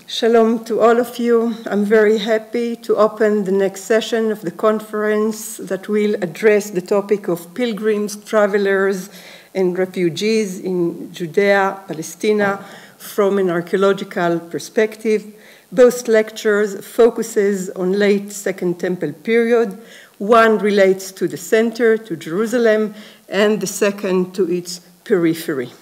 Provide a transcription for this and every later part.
Shalom to all of you. I'm very happy to open the next session of the conference that will address the topic of pilgrims, travelers, and refugees in Judea, Palestina, from an archaeological perspective. Both lectures focuses on late Second Temple period. One relates to the center, to Jerusalem, and the second to its periphery.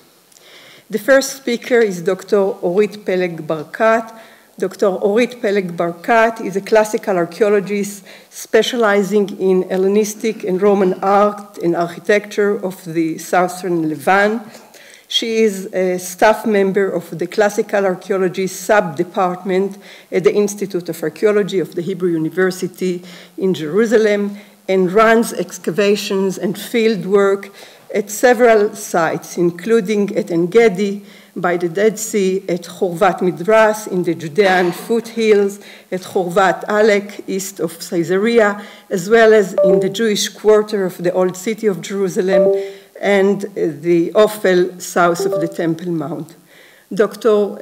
The first speaker is Dr. Orit Peleg-Barkat. Dr. Orit Peleg-Barkat is a classical archaeologist specializing in Hellenistic and Roman art and architecture of the southern Levant. She is a staff member of the Classical Archaeology sub-department at the Institute of Archaeology of the Hebrew University in Jerusalem and runs excavations and field work at several sites, including at En-Gedi, by the Dead Sea, at Chorvat Midras in the Judean foothills, at Chorvat Alek, east of Caesarea, as well as in the Jewish quarter of the Old City of Jerusalem and the Ophel south of the Temple Mount. Dr.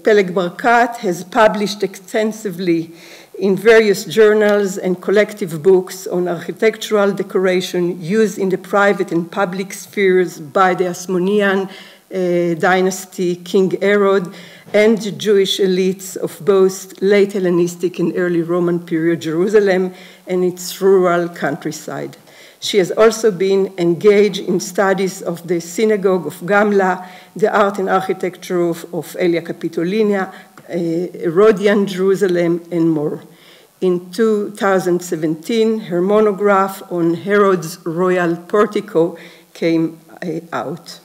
Peleg-Barkat has published extensively in various journals and collective books on architectural decoration used in the private and public spheres by the Hasmonean dynasty, King Herod, and the Jewish elites of both late Hellenistic and early Roman period Jerusalem and its rural countryside. She has also been engaged in studies of the synagogue of Gamla, the art and architecture of Elia Capitolina, Herodian Jerusalem, and more. In 2017, her monograph on Herod's royal portico came out.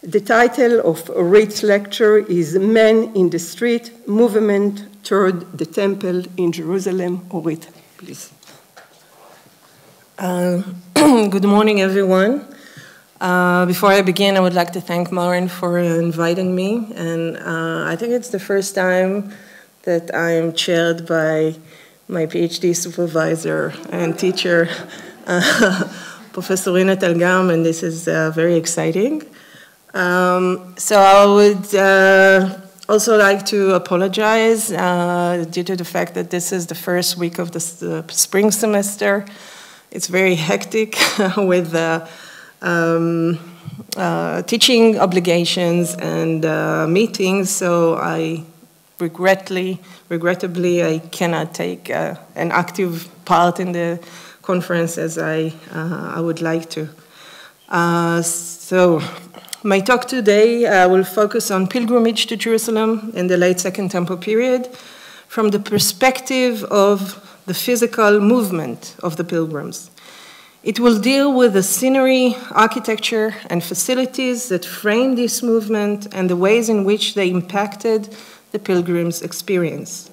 The title of Orit's lecture is Men in the Street, Movement Toward the Temple in Jerusalem. Orit, please. Good morning, everyone. Before I begin, I would like to thank Maren for inviting me. And I think it's the first time that I am chaired by my PhD supervisor and teacher, Professor Rina Talgam, and this is very exciting. So I would also like to apologize due to the fact that this is the first week of the spring semester. It's very hectic with teaching obligations and meetings, so I regrettably, I cannot take an active part in the conference as I would like to. So my talk today will focus on pilgrimage to Jerusalem in the late Second Temple period from the perspective of the physical movement of the pilgrims. It will deal with the scenery, architecture, and facilities that frame this movement and the ways in which they impacted the pilgrims' experience.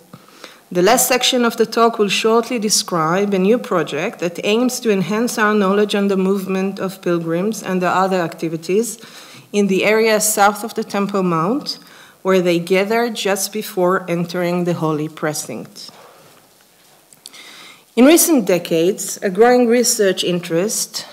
The last section of the talk will shortly describe a new project that aims to enhance our knowledge on the movement of pilgrims and their other activities in the area south of the Temple Mount, where they gather just before entering the holy precinct. In recent decades, a growing research interest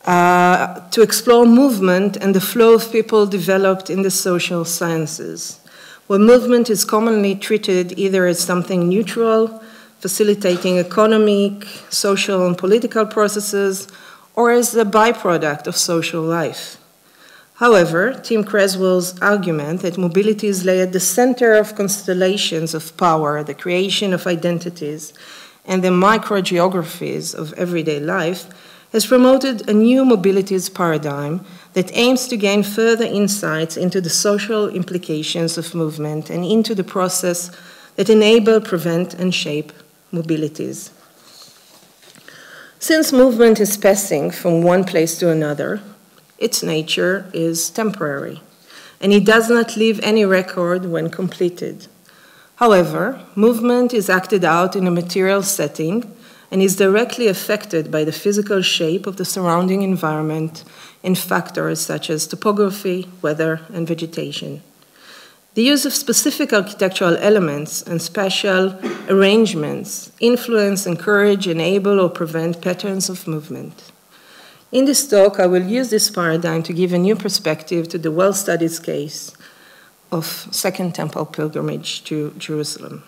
to explore movement and the flow of people developed in the social sciences, where movement is commonly treated either as something neutral, facilitating economic, social, and political processes, or as a byproduct of social life. However, Tim Creswell's argument that mobilities lay at the center of constellations of power, the creation of identities, and the microgeographies of everyday life has promoted a new mobilities paradigm that aims to gain further insights into the social implications of movement and into the process that enable, prevent, and shape mobilities. Since movement is passing from one place to another, its nature is temporary, and it does not leave any record when completed. However, movement is acted out in a material setting and is directly affected by the physical shape of the surrounding environment and factors such as topography, weather, and vegetation. The use of specific architectural elements and spatial arrangements influence, encourage, enable, or prevent patterns of movement. In this talk, I will use this paradigm to give a new perspective to the well-studied case of Second Temple pilgrimage to Jerusalem.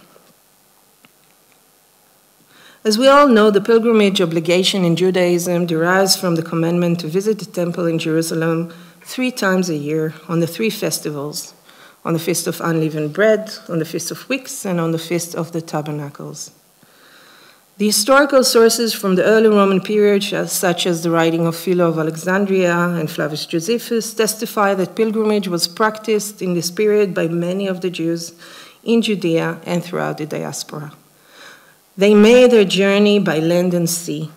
As we all know, the pilgrimage obligation in Judaism derives from the commandment to visit the temple in Jerusalem 3 times a year on the 3 festivals, on the Feast of Unleavened Bread, on the Feast of Weeks, and on the Feast of the Tabernacles. The historical sources from the early Roman period, such as the writing of Philo of Alexandria and Flavius Josephus, testify that pilgrimage was practiced in this period by many of the Jews in Judea and throughout the diaspora. They made their journey by land and sea.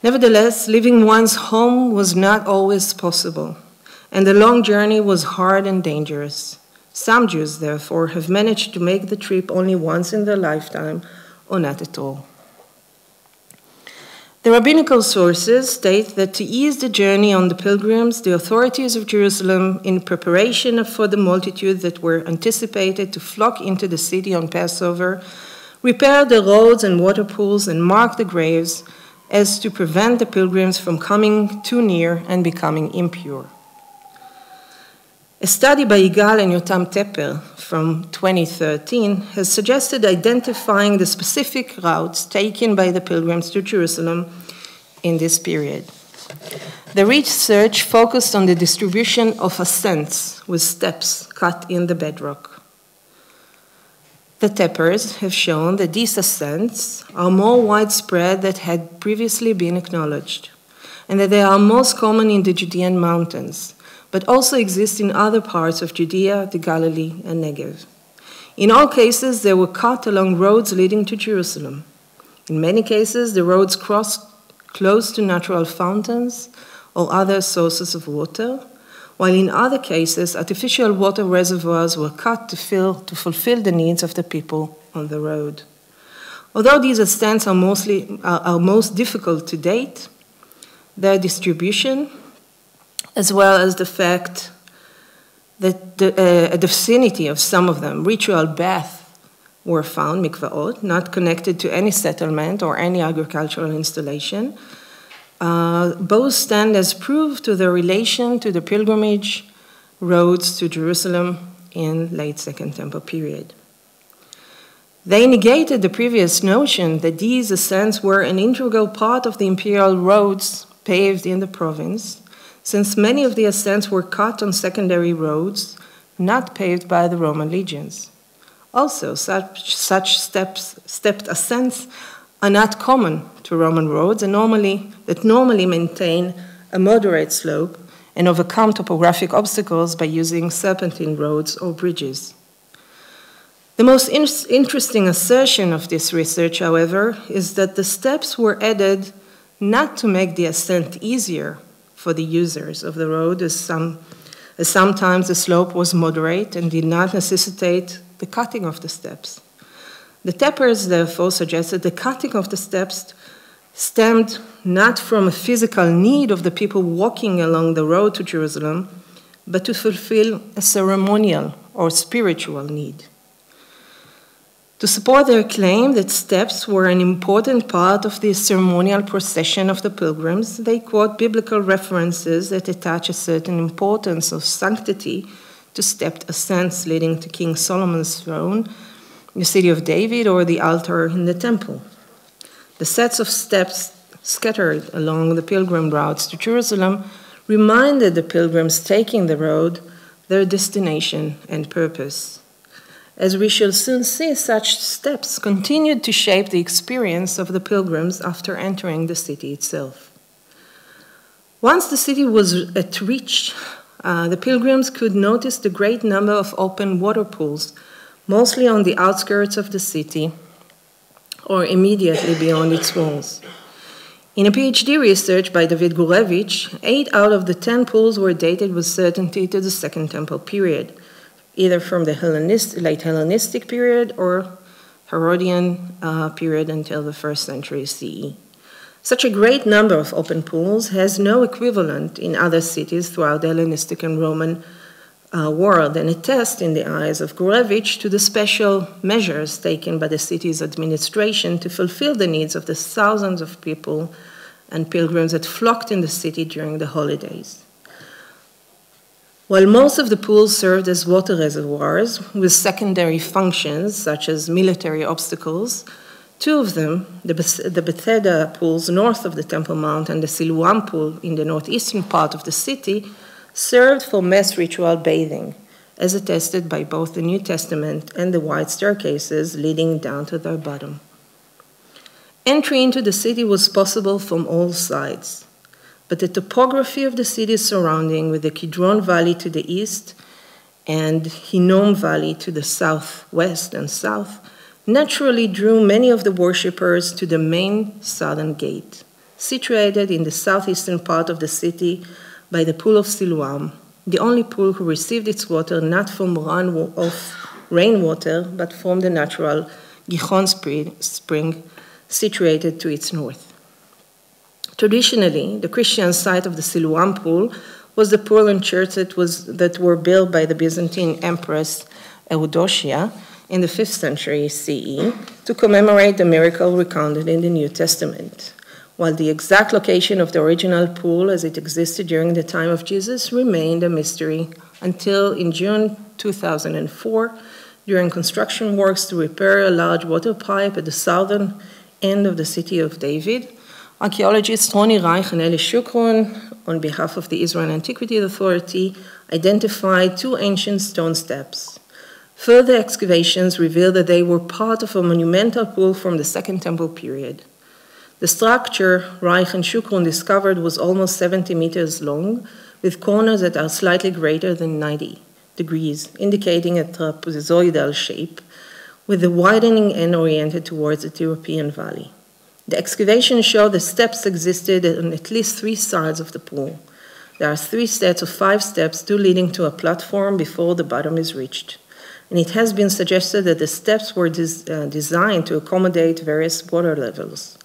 Nevertheless, leaving one's home was not always possible, and the long journey was hard and dangerous. Some Jews, therefore, have managed to make the trip only once in their lifetime, or not at all. The rabbinical sources state that to ease the journey on the pilgrims, the authorities of Jerusalem, in preparation for the multitude that were anticipated to flock into the city on Passover, repaired the roads and water pools and marked the graves as to prevent the pilgrims from coming too near and becoming impure. A study by Yigal and Yotam Tepper from 2013 has suggested identifying the specific routes taken by the pilgrims to Jerusalem in this period. The research focused on the distribution of ascents with steps cut in the bedrock. The Teppers have shown that these ascents are more widespread than had previously been acknowledged, and that they are most common in the Judean mountains, but also exist in other parts of Judea, the Galilee, and Negev. In all cases, they were cut along roads leading to Jerusalem. In many cases, the roads crossed close to natural fountains or other sources of water, while in other cases, artificial water reservoirs were cut to fulfill the needs of the people on the road. Although these ascents are most difficult to date, their distribution, as well as the fact that at the vicinity of some of them, ritual baths were found, mikvaot, not connected to any settlement or any agricultural installation, both stand as proof to the relation to the pilgrimage roads to Jerusalem in late Second Temple period. They negated the previous notion that these ascents were an integral part of the imperial roads paved in the province, since many of the ascents were cut on secondary roads not paved by the Roman legions. Also, such stepped ascents are not common to Roman roads and normally maintain a moderate slope and overcome topographic obstacles by using serpentine roads or bridges. The most interesting assertion of this research, however, is that the steps were added not to make the ascent easier for the users of the road, as sometimes the slope was moderate and did not necessitate the cutting of the steps. The Teppers, therefore, suggested the cutting of the steps stemmed not from a physical need of the people walking along the road to Jerusalem, but to fulfill a ceremonial or spiritual need. To support their claim that steps were an important part of the ceremonial procession of the pilgrims, they quote biblical references that attach a certain importance of sanctity to stepped ascents leading to King Solomon's throne, the city of David, or the altar in the temple. The sets of steps scattered along the pilgrim routes to Jerusalem reminded the pilgrims taking the road their destination and purpose. As we shall soon see, such steps continued to shape the experience of the pilgrims after entering the city itself. Once the city was at reach, the pilgrims could notice the great number of open water pools, mostly on the outskirts of the city or immediately beyond its walls. In a PhD research by David Gurevich, 8 out of the 10 pools were dated with certainty to the Second Temple period, either from the late Hellenistic period or Herodian period until the 1st century CE. Such a great number of open pools has no equivalent in other cities throughout the Hellenistic and Roman world, and attests in the eyes of Gurevich to the special measures taken by the city's administration to fulfill the needs of the thousands of people and pilgrims that flocked in the city during the holidays. While most of the pools served as water reservoirs with secondary functions, such as military obstacles, two of them, the Bethesda pools north of the Temple Mount and the Siloam pool in the northeastern part of the city, served for mass ritual bathing, as attested by both the New Testament and the wide staircases leading down to their bottom. Entry into the city was possible from all sides, but the topography of the city's surrounding, with the Kidron Valley to the east and Hinnom Valley to the southwest and south, naturally drew many of the worshippers to the main southern gate, situated in the southeastern part of the city by the Pool of Siloam, the only pool who received its water not from rainwater, but from the natural Gihon spring situated to its north. Traditionally, the Christian site of the Siloam pool was the pool and church that were built by the Byzantine Empress Eudocia in the 5th century CE to commemorate the miracle recounted in the New Testament, while the exact location of the original pool as it existed during the time of Jesus remained a mystery until in June 2004, during construction works to repair a large water pipe at the southern end of the city of David, archaeologists Roni Reich and Eli Shukron, on behalf of the Israel Antiquity Authority, identified two ancient stone steps. Further excavations revealed that they were part of a monumental pool from the Second Temple period. The structure Reich and Shukron discovered was almost 70 meters long, with corners that are slightly greater than 90 degrees, indicating a trapezoidal shape, with the widening end oriented towards the European Valley. The excavation showed the steps existed on at least 3 sides of the pool. There are 3 sets of 5 steps, 2 leading to a platform before the bottom is reached. And it has been suggested that the steps were designed to accommodate various water levels.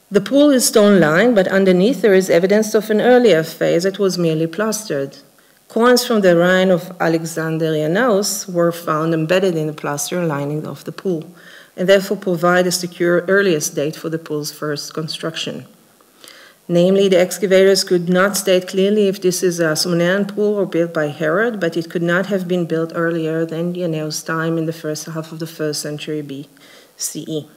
The pool is stone-lined, but underneath there is evidence of an earlier phase that was merely plastered. Coins from the reign of Alexander Jannaeus were found embedded in the plaster lining of the pool, and therefore provide a secure earliest date for the pool's first construction. Namely, the excavators could not state clearly if this is a Sumerian pool or built by Herod, but it could not have been built earlier than Jannaeus' time in the first half of the 1st century BCE.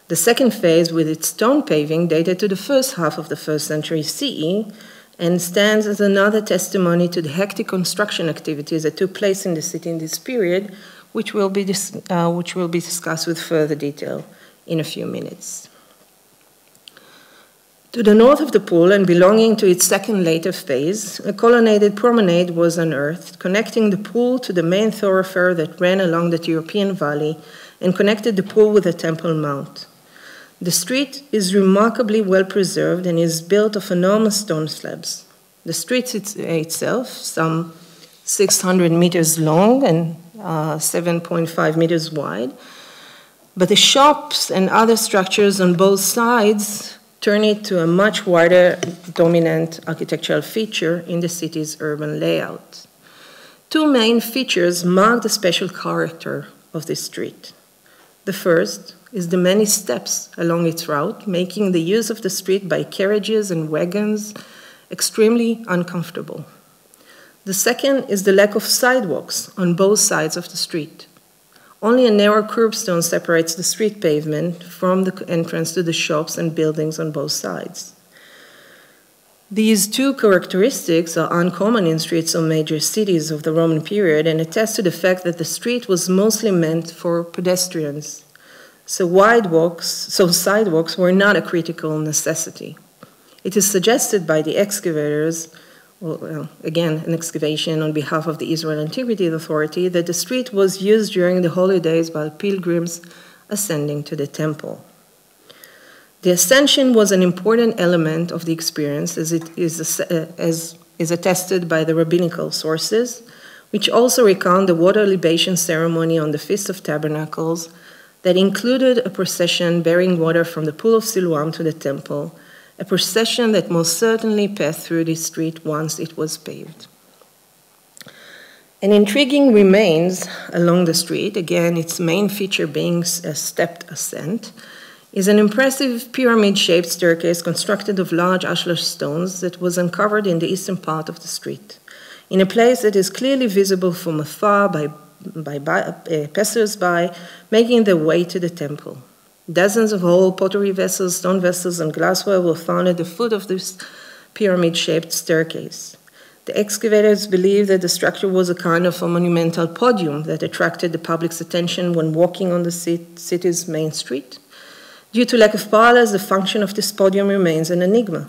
The second phase, with its stone paving, dated to the first half of the 1st century CE, and stands as another testimony to the hectic construction activities that took place in the city in this period, which will be discussed with further detail in a few minutes. To the north of the pool and belonging to its second later phase, a colonnaded promenade was unearthed, connecting the pool to the main thoroughfare that ran along the European Valley and connected the pool with the Temple Mount. The street is remarkably well preserved and is built of enormous stone slabs. The street itself, some 600 meters long and 7.5 meters wide, but the shops and other structures on both sides turn it to a much wider dominant architectural feature in the city's urban layout. 2 main features mark the special character of this street. The first is the many steps along its route, making the use of the street by carriages and wagons extremely uncomfortable. The second is the lack of sidewalks on both sides of the street. Only a narrow curbstone separates the street pavement from the entrance to the shops and buildings on both sides. These 2 characteristics are uncommon in streets of major cities of the Roman period and attest to the fact that the street was mostly meant for pedestrians. So sidewalks were not a critical necessity. It is suggested by the excavators, again, an excavation on behalf of the Israel Antiquity Authority, that the street was used during the holidays by pilgrims ascending to the temple. The ascension was an important element of the experience, as is attested by the rabbinical sources, which also recount the water libation ceremony on the Feast of Tabernacles that included a procession bearing water from the Pool of Siloam to the temple, a procession that most certainly passed through this street once it was paved. An intriguing remains along the street, again its main feature being a stepped ascent, is an impressive pyramid-shaped staircase constructed of large ashlar stones that was uncovered in the eastern part of the street. in a place that is clearly visible from afar by passers-by making their way to the temple. Dozens of old pottery vessels, stone vessels, and glassware were found at the foot of this pyramid-shaped staircase. The excavators believe that the structure was a kind of a monumental podium that attracted the public's attention when walking on the city's main street. Due to lack of parallels, the function of this podium remains an enigma.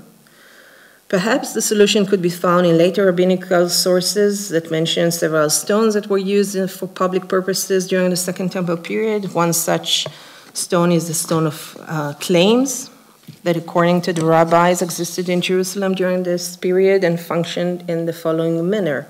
Perhaps the solution could be found in later rabbinical sources that mention several stones that were used for public purposes during the Second Temple period. One such stone is the stone of claims, that according to the rabbis existed in Jerusalem during this period and functioned in the following manner.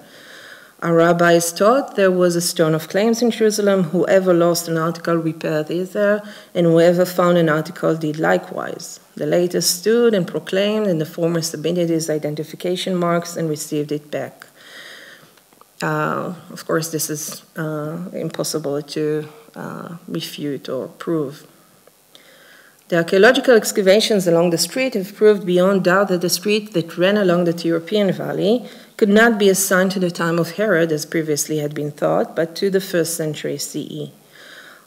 Our rabbis taught there was a stone of claims in Jerusalem. Whoever lost an article repaired it there, and whoever found an article did likewise. The latter stood and proclaimed, and the former submitted his identification marks and received it back. Of course, this is impossible to refute or prove. The archaeological excavations along the street have proved beyond doubt that the street that ran along the European Valley could not be assigned to the time of Herod, as previously had been thought, but to the 1st century CE.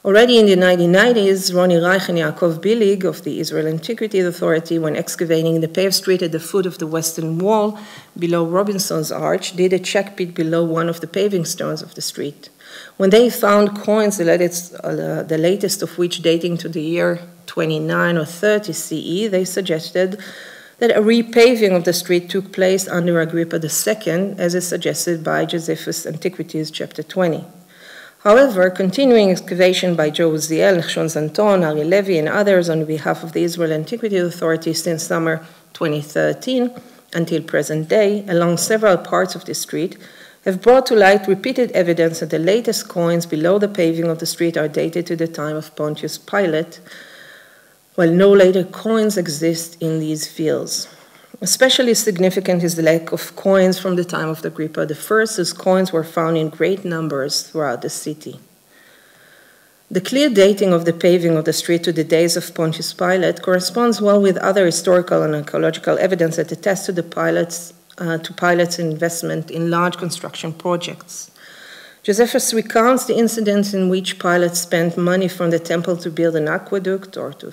Already in the 1990s, Ronnie Reich and Yaakov Billig of the Israel Antiquities Authority, when excavating the paved street at the foot of the western wall below Robinson's Arch, did a check pit below one of the paving stones of the street. When they found coins, the latest of which dating to the year 29 or 30 CE, they suggested that a repaving of the street took place under Agrippa II, as is suggested by Josephus' Antiquities, chapter 20. However, continuing excavation by Joe Uziel, Nachshon Zanton, Ari Levi, and others on behalf of the Israel Antiquities Authority since summer 2013 until present day, along several parts of the street, have brought to light repeated evidence that the latest coins below the paving of the street are dated to the time of Pontius Pilate, while no later coins exist in these fields. Especially significant is the lack of coins from the time of Agrippa I, whose coins were found in great numbers throughout the city. The clear dating of the paving of the street to the days of Pontius Pilate corresponds well with other historical and archaeological evidence that attests to Pilate's investment in large construction projects. Josephus recounts the incidents in which Pilate spent money from the temple to build an aqueduct or to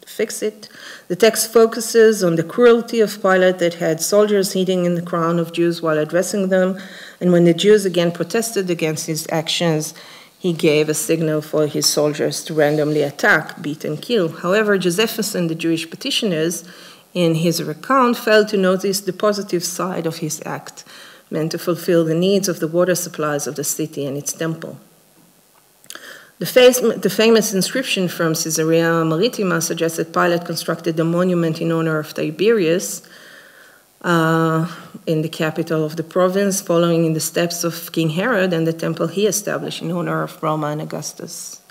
fix it. The text focuses on the cruelty of Pilate that had soldiers hitting in the crown of Jews while addressing them, and when the Jews again protested against his actions, he gave a signal for his soldiers to randomly attack, beat, and kill. However, Josephus and the Jewish petitioners, in his account, failed to notice the positive side of his act, meant to fulfill the needs of the water supplies of the city and its temple. The famous inscription from Caesarea Maritima suggests that Pilate constructed a monument in honor of Tiberius in the capital of the province, following in the steps of King Herod and the temple he established in honor of Roma and Augustus.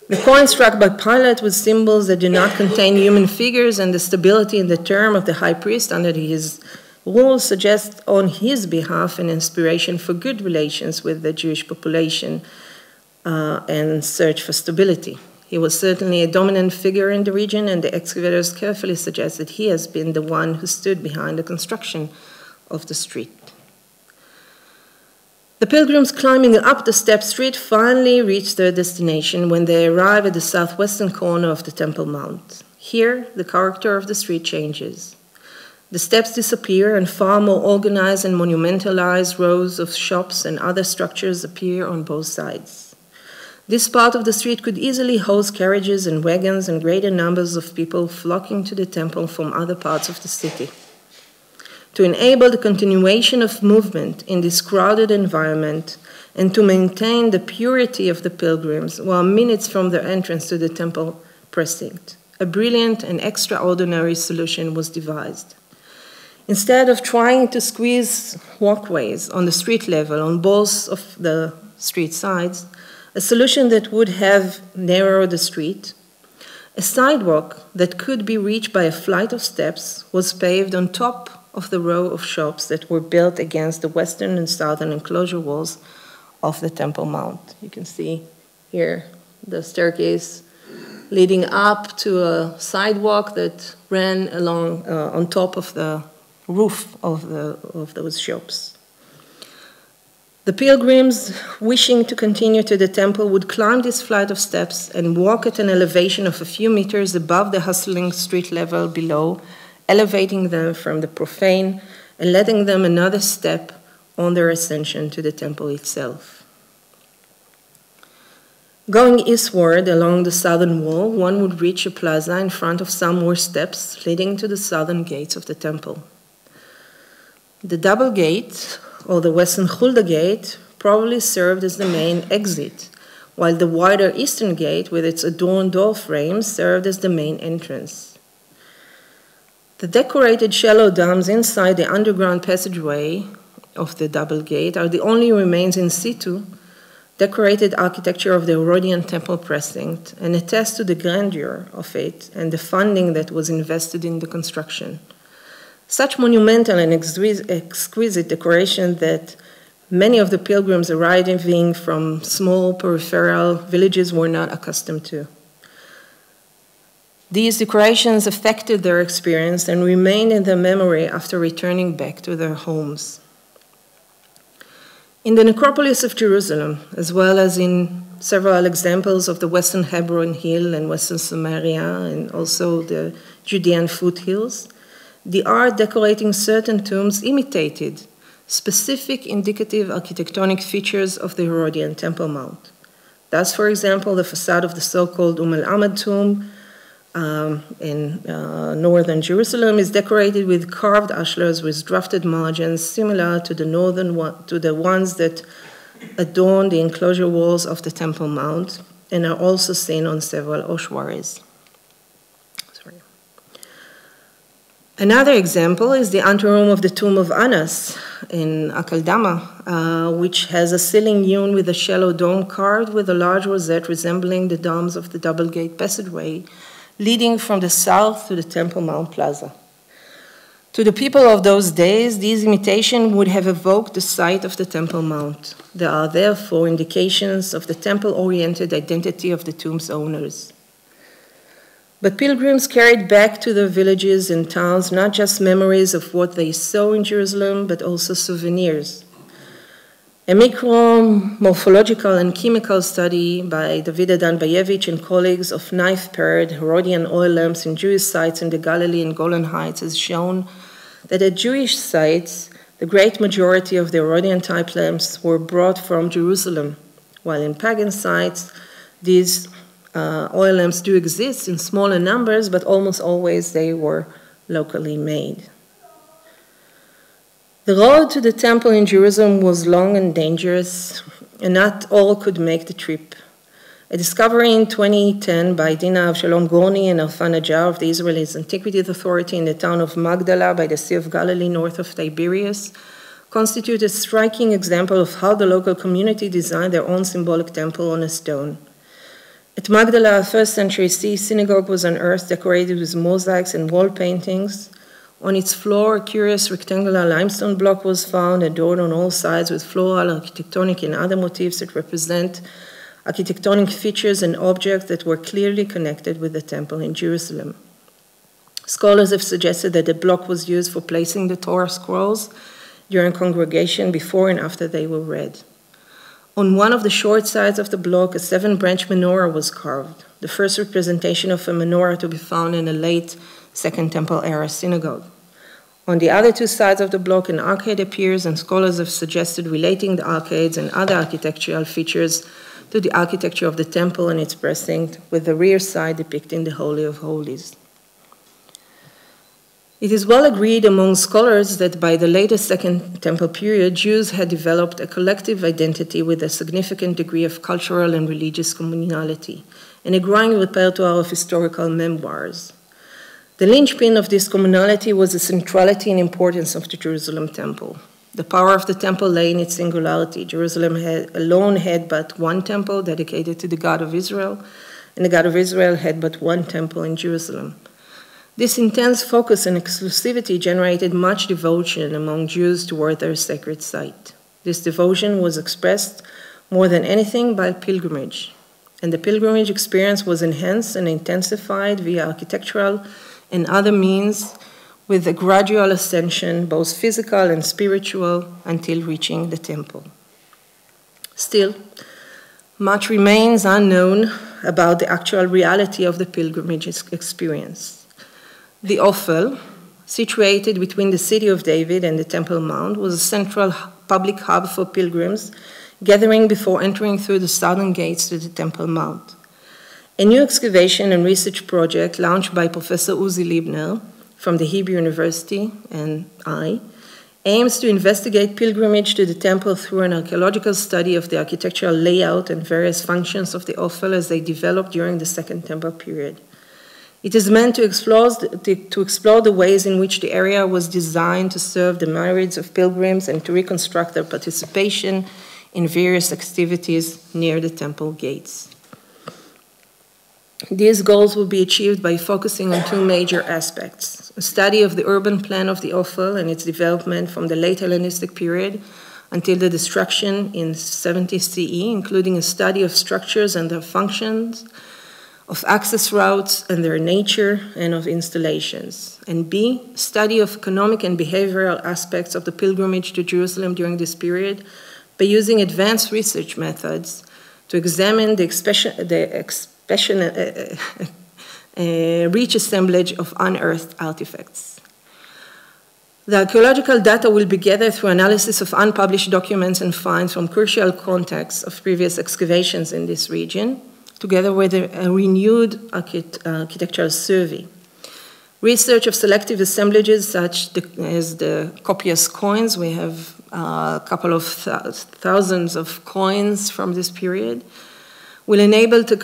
The coin struck by Pilate with symbols that do not contain human figures and the stability in the term of the high priest under his rule suggests on his behalf an inspiration for good relations with the Jewish population and search for stability. He was certainly a dominant figure in the region, and the excavators carefully suggest that he has been the one who stood behind the construction of the street. The pilgrims climbing up the step street finally reach their destination when they arrive at the southwestern corner of the Temple Mount. Here, the character of the street changes. The steps disappear and far more organized and monumentalized rows of shops and other structures appear on both sides. This part of the street could easily host carriages and wagons and greater numbers of people flocking to the temple from other parts of the city. To enable the continuation of movement in this crowded environment and to maintain the purity of the pilgrims while minutes from their entrance to the temple precinct, a brilliant and extraordinary solution was devised. Instead of trying to squeeze walkways on the street level on both of the street sides, a solution that would have narrowed the street, a sidewalk that could be reached by a flight of steps was paved on top of the row of shops that were built against the western and southern enclosure walls of the Temple Mount. You can see here the staircase leading up to a sidewalk that ran along on top of the roof of those shops. The pilgrims wishing to continue to the temple would climb this flight of steps and walk at an elevation of a few meters above the hustling street level below, elevating them from the profane and letting them another step on their ascension to the temple itself. Going eastward along the southern wall, one would reach a plaza in front of some more steps leading to the southern gates of the temple. The double gate, or the Western Hulda gate, probably served as the main exit, while the wider eastern gate with its adorned door frame served as the main entrance. The decorated shallow domes inside the underground passageway of the double gate are the only remains in situ decorated architecture of the Herodian temple precinct and attest to the grandeur of it and the funding that was invested in the construction. Such monumental and exquisite decoration that many of the pilgrims arriving from small peripheral villages were not accustomed to. These decorations affected their experience and remained in their memory after returning back to their homes. In the necropolis of Jerusalem, as well as in several examples of the Western Hebron Hill and Western Samaria, and also the Judean foothills, the art decorating certain tombs imitated specific indicative architectonic features of the Herodian Temple Mount. Thus, for example, the facade of the so-called al-Ahmad tomb in northern Jerusalem is decorated with carved ashlars with drafted margins similar to the ones that adorn the enclosure walls of the Temple Mount and are also seen on several ossuaries. Another example is the anteroom of the tomb of Anas in Akaldama, which has a ceiling hewn with a shallow dome carved with a large rosette resembling the domes of the double gate passageway leading from the south to the Temple Mount Plaza. To the people of those days, these imitations would have evoked the sight of the Temple Mount. There are therefore indications of the temple-oriented identity of the tomb's owners. But pilgrims carried back to their villages and towns not just memories of what they saw in Jerusalem, but also souvenirs. A micro-morphological and chemical study by David Adan Bayevich and colleagues of knife-paired Herodian oil lamps in Jewish sites in the Galilee and Golan Heights has shown that at Jewish sites, the great majority of the Herodian-type lamps were brought from Jerusalem, while in pagan sites, these oil lamps do exist in smaller numbers, but almost always they were locally made. The road to the temple in Jerusalem was long and dangerous, and not all could make the trip. A discovery in 2010 by Dina Avshalom Gorni and Arfan Najjar of the Israeli Antiquities Authority in the town of Magdala by the Sea of Galilee north of Tiberias constitute a striking example of how the local community designed their own symbolic temple on a stone. At Magdala, a first-century synagogue was unearthed, decorated with mosaics and wall paintings. On its floor, a curious rectangular limestone block was found, adorned on all sides with floral, architectonic, and other motifs that represent architectonic features and objects that were clearly connected with the temple in Jerusalem. Scholars have suggested that the block was used for placing the Torah scrolls during congregation before and after they were read. On one of the short sides of the block, a 7-branch menorah was carved, the first representation of a menorah to be found in a late Second Temple era synagogue. On the other two sides of the block, an arcade appears, and scholars have suggested relating the arcades and other architectural features to the architecture of the temple and its precinct, with the rear side depicting the Holy of Holies. It is well agreed among scholars that by the later Second Temple period, Jews had developed a collective identity with a significant degree of cultural and religious communality, and a growing repertoire of historical memoirs. The linchpin of this communality was the centrality and importance of the Jerusalem temple. The power of the temple lay in its singularity. Jerusalem alone had but one temple dedicated to the God of Israel, and the God of Israel had but one temple in Jerusalem. This intense focus and exclusivity generated much devotion among Jews toward their sacred site. This devotion was expressed more than anything by pilgrimage, and the pilgrimage experience was enhanced and intensified via architectural and other means with a gradual ascension, both physical and spiritual, until reaching the temple. Still, much remains unknown about the actual reality of the pilgrimage experience. The Ophel, situated between the city of David and the Temple Mount, was a central public hub for pilgrims gathering before entering through the southern gates to the Temple Mount. A new excavation and research project launched by Professor Uzi Libner from the Hebrew University and I aims to investigate pilgrimage to the temple through an archaeological study of the architectural layout and various functions of the Ophel as they developed during the Second Temple period. It is meant to explore the ways in which the area was designed to serve the myriads of pilgrims and to reconstruct their participation in various activities near the temple gates. These goals will be achieved by focusing on two major aspects: a study of the urban plan of the Ophel and its development from the late Hellenistic period until the destruction in 70 CE, including a study of structures and their functions, of access routes and their nature, and of installations. And B, study of economic and behavioral aspects of the pilgrimage to Jerusalem during this period by using advanced research methods to examine the rich assemblage of unearthed artifacts. The archaeological data will be gathered through analysis of unpublished documents and finds from crucial contexts of previous excavations in this region, together with a renewed architectural survey. Research of selective assemblages such as the copious coins, we have a couple of thousands of coins from this period, will enable to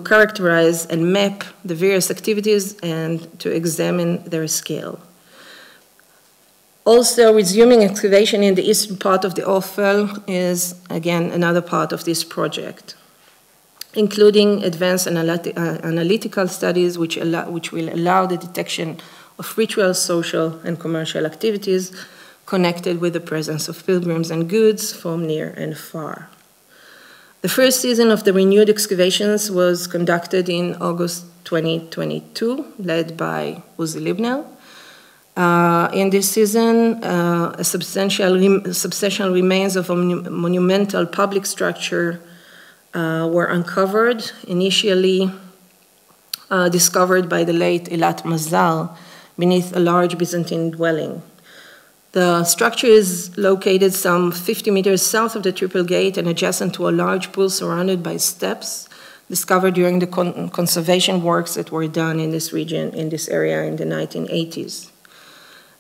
characterize and map the various activities and to examine their scale. Also, resuming excavation in the eastern part of the Ophel is, again, another part of this project, including advanced analytical studies which will allow the detection of ritual, social, and commercial activities connected with the presence of pilgrims and goods from near and far. The first season of the renewed excavations was conducted in August 2022, led by Uzi Libner. In this season, substantial remains of a monumental public structure were uncovered, initially discovered by the late Eilat Mazal beneath a large Byzantine dwelling. The structure is located some 50 meters south of the Triple Gate and adjacent to a large pool surrounded by steps discovered during the conservation works that were done in this region, in this area in the 1980s.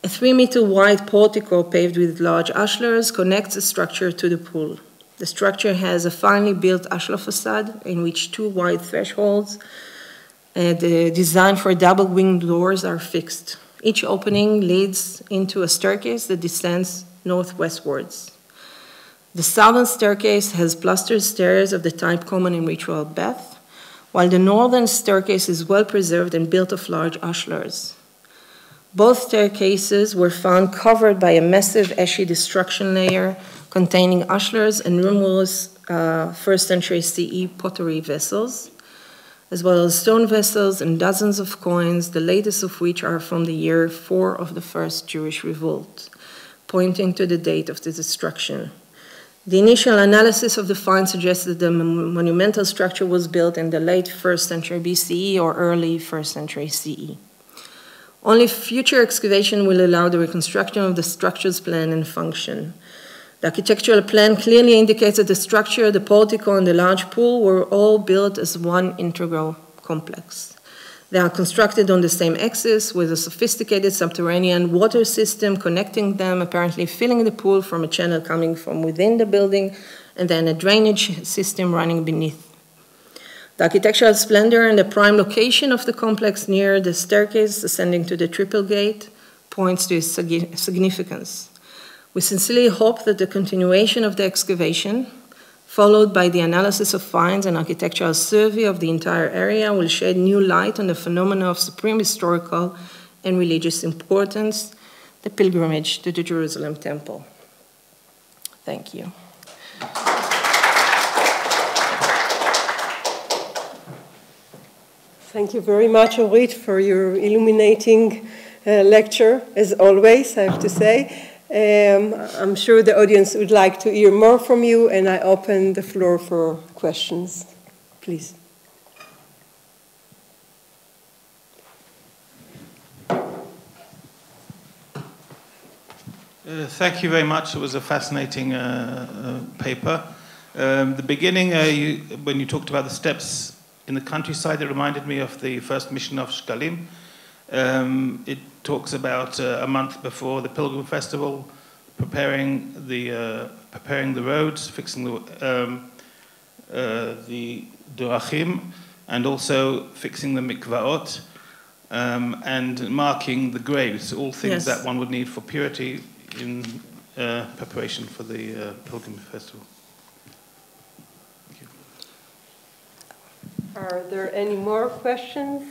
A 3-meter wide portico paved with large ashlars connects the structure to the pool. The structure has a finely built ashlar facade in which 2 wide thresholds designed for double-winged doors are fixed. Each opening leads into a staircase that descends northwestwards. The southern staircase has plastered stairs of the type common in ritual bath, while the northern staircase is well preserved and built of large ashlars. Both staircases were found covered by a massive ashy destruction layer containing ashlars and numerous 1st century CE pottery vessels, as well as stone vessels and dozens of coins, the latest of which are from the year 4 of the first Jewish revolt, pointing to the date of the destruction. The initial analysis of the find suggests that the monumental structure was built in the late 1st century BCE or early 1st century CE. Only future excavation will allow the reconstruction of the structure's plan and function. The architectural plan clearly indicates that the structure, the portico, and the large pool were all built as one integral complex. They are constructed on the same axis with a sophisticated subterranean water system connecting them, apparently filling the pool from a channel coming from within the building, and then a drainage system running beneath. The architectural splendor and the prime location of the complex near the staircase ascending to the Triple Gate points to its significance. We sincerely hope that the continuation of the excavation, followed by the analysis of finds and architectural survey of the entire area, will shed new light on the phenomena of supreme historical and religious importance, the pilgrimage to the Jerusalem temple. Thank you. Thank you very much, Orit, for your illuminating lecture, as always, I have to say. I'm sure the audience would like to hear more from you, and I open the floor for questions. Please. Thank you very much. It was a fascinating paper. The beginning, when you talked about the steps in the countryside, it reminded me of the first mission of Shkalim. It talks about a month before the Pilgrim Festival, preparing the roads, fixing the durachim, and also fixing the mikvaot, and marking the graves, all things that one would need for purity in preparation for the Pilgrim Festival. Thank you. Are there any more questions?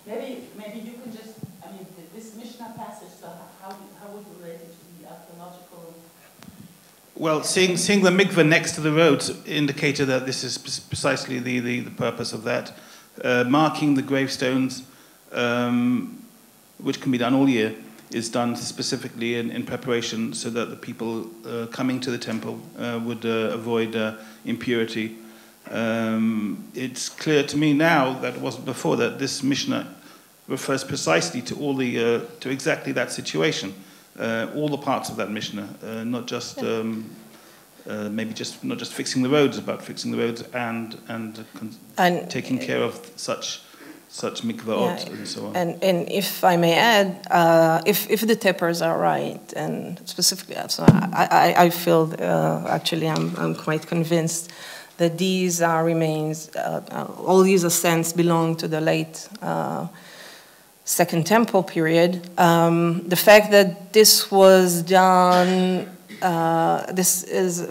Maybe you can just, I mean, this Mishnah passage, so how would you relate it to the archaeological? Well, seeing the mikveh next to the roads indicated that this is precisely the purpose of that. Marking the gravestones, which can be done all year, is done specifically in preparation so that the people coming to the temple would avoid impurity. It's clear to me now that it wasn't before that this Mishnah refers precisely to all the to exactly that situation, all the parts of that Mishnah, not just not just fixing the roads, but fixing the roads and taking care of such mikvaot and so on. And if I may add, if the tappers are right, and specifically, so I feel actually I'm quite convinced that these remains, all these ascents belong to the late Second Temple period. The fact that this was done, this is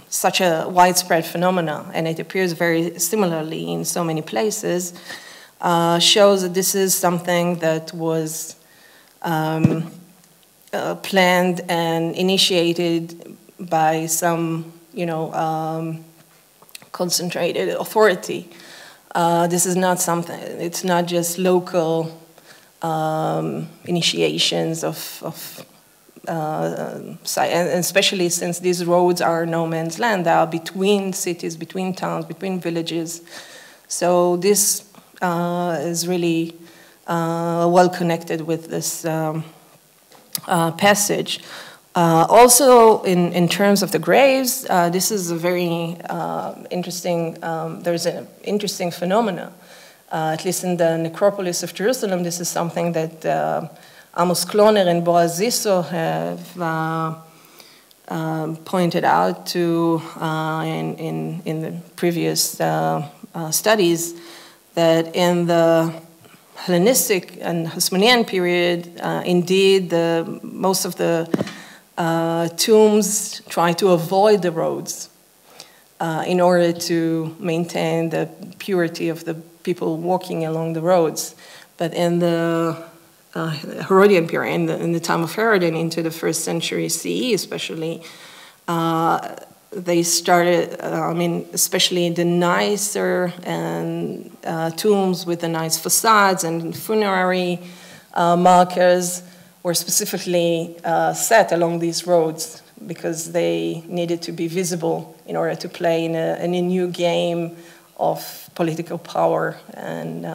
such a widespread phenomenon, and it appears very similarly in so many places, shows that this is something that was planned and initiated by some, concentrated authority. This is not something, it's not just local initiations of and especially since these roads are no man's land, they are between cities, between towns, between villages. So this is really well connected with this passage. Also, in terms of the graves, this is a very interesting, there's an interesting phenomena. At least in the necropolis of Jerusalem, this is something that Amos Kloner and Boaz Ziso have pointed out to in the previous studies, that in the Hellenistic and Hasmonean period, indeed, most of the tombs try to avoid the roads in order to maintain the purity of the people walking along the roads. But in the Herodian period, in the time of Herod and into the 1st century CE especially, they started, especially the nicer and tombs with the nice facades and funerary markers were specifically set along these roads because they needed to be visible in order to play in a new game of political power. And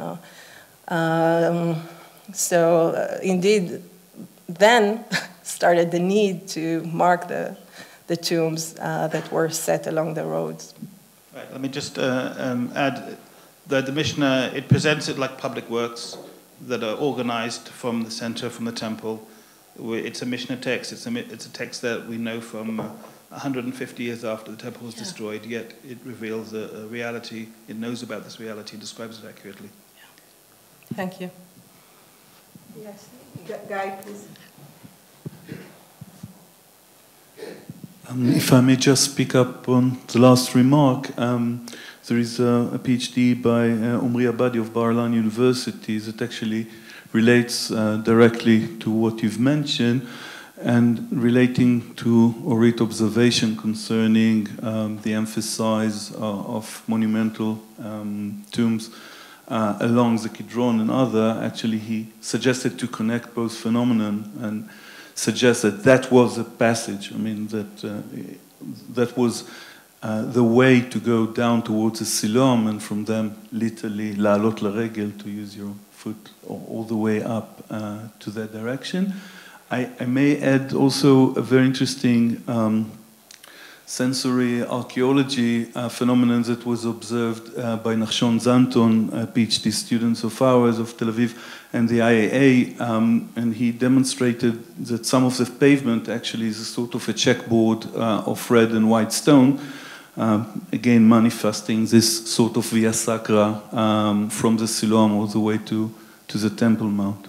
so indeed, then started the need to mark the tombs that were set along the roads. Right, let me just add that the Mishnah, it presents it like public works that are organized from the center, from the temple. It's a Mishnah text. It's a text that we know from 150 years after the temple was destroyed, yet it reveals a reality. It knows about this reality and describes it accurately. Yeah. Thank you. Yes, Guy, please. If I may just pick up on the last remark, there is a PhD by Omri Abadi of Bar-Ilan University that actually relates directly to what you've mentioned and relating to Orit observation concerning the emphasis of monumental tombs. along the Kidron and other, actually he suggested to connect both phenomenon and suggest that that was a passage. I mean, that was the way to go down towards the Silom, and from them, literally, la'alot l'regel, to use your foot, all the way up to that direction. I may add also a very interesting sensory archaeology phenomenon that was observed by Nachshon Zanton, PhD students of ours of Tel Aviv, and the IAA, and he demonstrated that some of the pavement actually is a sort of a checkboard of red and white stone, again manifesting this sort of via sacra from the Siloam all the way to the Temple Mount.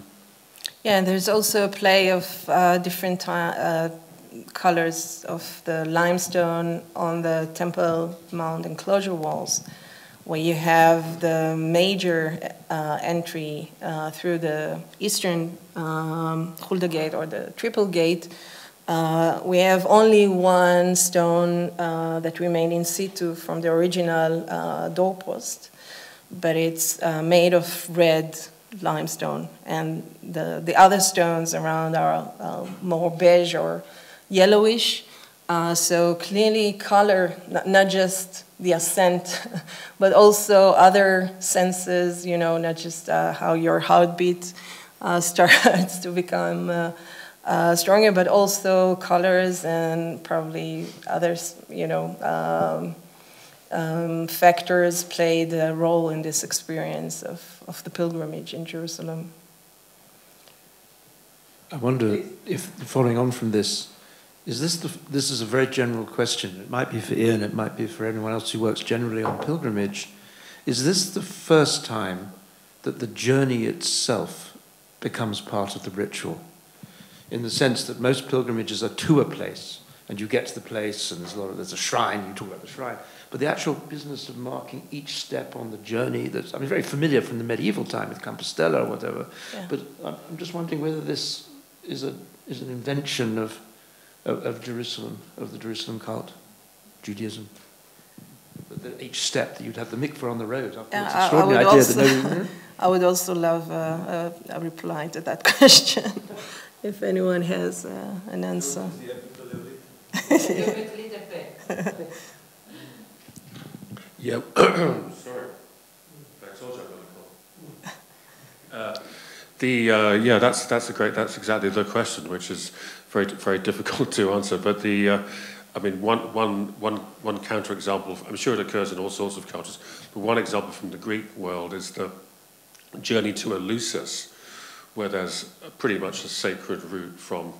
Yeah, there's also a play of different colors of the limestone on the Temple Mount enclosure walls, where you have the major entry through the eastern Hulda gate or the triple gate. We have only one stone that remained in situ from the original doorpost, but it's made of red limestone, and the other stones around are more beige or yellowish. So clearly color, not just the ascent, but also other senses, you know, not just how your heartbeat starts to become stronger, but also colors and probably others, you know, factors played a role in this experience of the pilgrimage in Jerusalem. I wonder if, following on from this, this is a very general question. It might be for Ian, it might be for anyone else who works generally on pilgrimage. Is this the first time that the journey itself becomes part of the ritual? In the sense that most pilgrimages are to a place, and you get to the place, and there's a shrine, you talk about the shrine, but the actual business of marking each step on the journey, that's, I mean, very familiar from the medieval time with Compostela or whatever, yeah. But I'm just wondering whether this is an invention of Jerusalem, of the Jerusalem cult, Judaism. Each step that you'd have the mikveh on the road. It's an extraordinary idea. I would also love a reply to that question, if anyone has an answer. Yeah. Sorry. That's exactly the question, which is very, very difficult to answer. But I mean, one counterexample, I'm sure it occurs in all sorts of cultures, but one example from the Greek world is the journey to Eleusis, where there's pretty much a sacred route from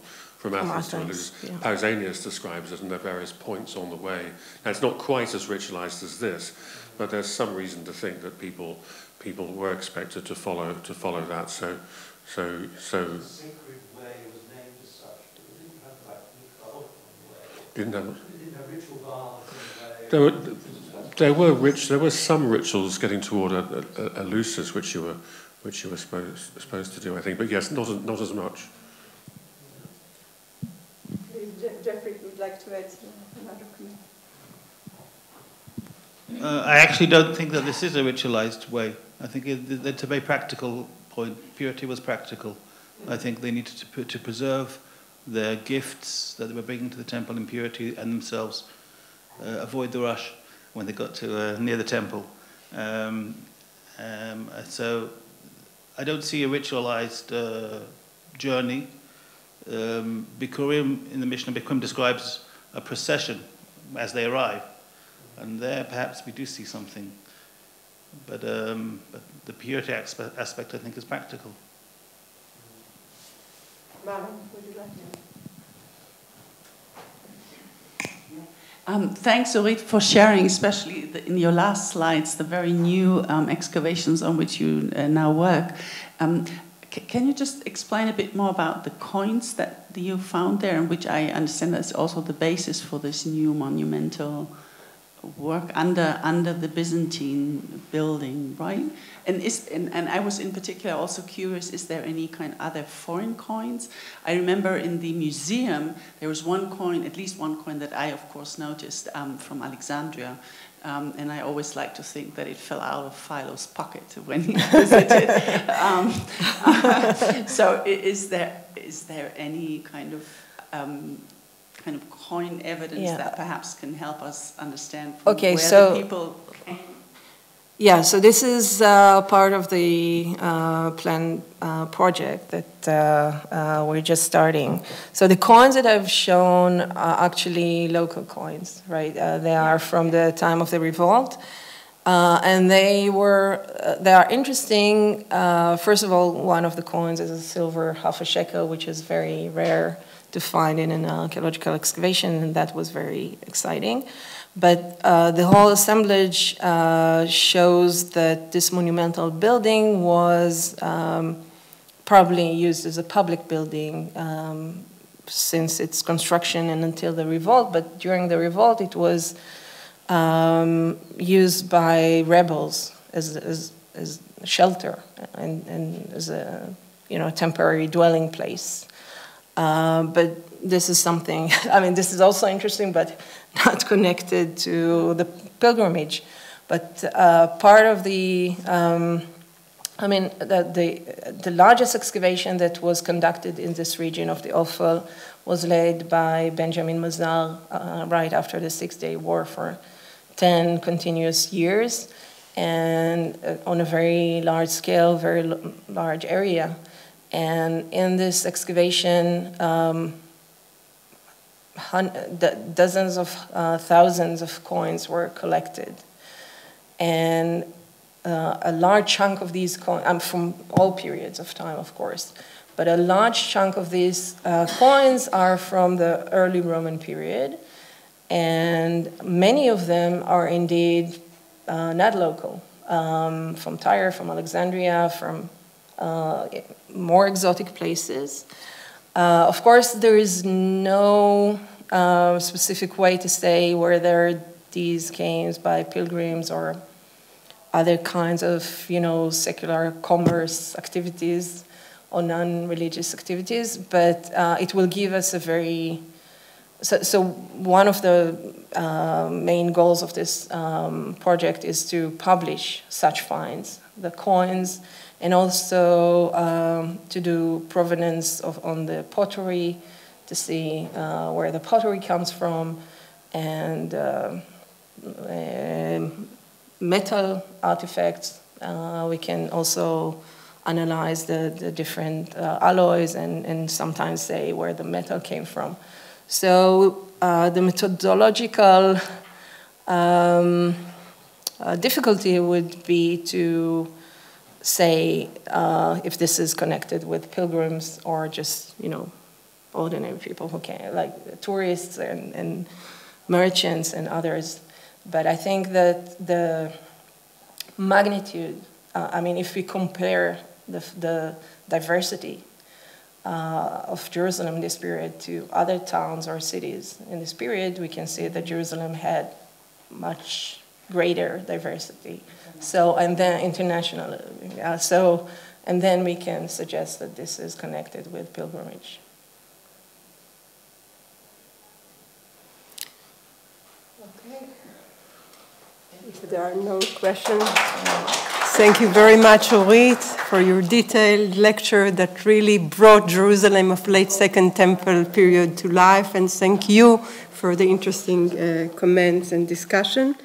Athens to Eleusis. Yeah. Pausanias describes it, and there are various points on the way. Now, it's not quite as ritualized as this, but there's some reason to think that people were expected to follow that. So. The sacred way was named as such, but it didn't have like mikvah on the way. It didn't have ritual baths. There were some rituals getting toward Eleusis, which you were supposed to do, I think, but yes, not as much. Jeffrey would like to add another comment. I actually don't think that this is a ritualized way. I think it's a very practical point. Purity was practical. I think they needed to preserve their gifts that they were bringing to the temple in purity and themselves avoid the rush when they got to near the temple. So I don't see a ritualized journey. Bikurim in the Mishnah, Bikurim describes a procession as they arrive, and there perhaps we do see something. But the purity aspect, I think, is practical. Maren, would you like to? Thanks, Orit, for sharing, especially in your last slides, the very new excavations on which you now work. Can you just explain a bit more about the coins that you found there, and which I understand is also the basis for this new monumental work under the Byzantine building, right? And I was in particular also curious, is there any kind of other foreign coins? I remember in the museum there was one coin, at least one coin that I of course noticed from Alexandria, And I always like to think that it fell out of Philo's pocket when he visited. So is there any kind of coin evidence that perhaps can help us understand from where the people came? Yeah, so this is part of the planned project that we're just starting. So the coins that I've shown are actually local coins, right? They are from the time of the revolt. And they are interesting. First of all, one of the coins is a silver half a shekel, which is very rare to find in an archaeological excavation, and that was very exciting. But the whole assemblage shows that this monumental building was probably used as a public building since its construction and until the revolt. But during the revolt, it was used by rebels as shelter and as a temporary dwelling place. But this is something, I mean, this is also interesting, but not connected to the pilgrimage. But part of the, the largest excavation that was conducted in this region of the Ophel was led by Benjamin Mazar right after the Six-Day War for 10 continuous years, and on a very large scale, very large area. And in this excavation, dozens of thousands of coins were collected. And a large chunk of these coins, from all periods of time, of course, but a large chunk of these coins are from the early Roman period. And many of them are indeed not local, from Tyre, from Alexandria, from more exotic places. Of course, there is no specific way to say whether these came by pilgrims or other kinds of, secular commerce activities or non-religious activities, but it will give us a very... So one of the main goals of this project is to publish such finds, the coins, and also to do provenance on the pottery, to see where the pottery comes from, and metal artifacts. We can also analyze the different alloys and sometimes say where the metal came from. So the methodological difficulty would be to say if this is connected with pilgrims or just, ordinary people who came, like tourists and merchants and others. But I think that the magnitude, if we compare the diversity of Jerusalem in this period to other towns or cities in this period, we can see that Jerusalem had much greater diversity. So, and then international, and then we can suggest that this is connected with pilgrimage. Okay. If there are no questions, thank you very much, Orit, for your detailed lecture that really brought Jerusalem of late Second Temple period to life, and thank you for the interesting comments and discussion.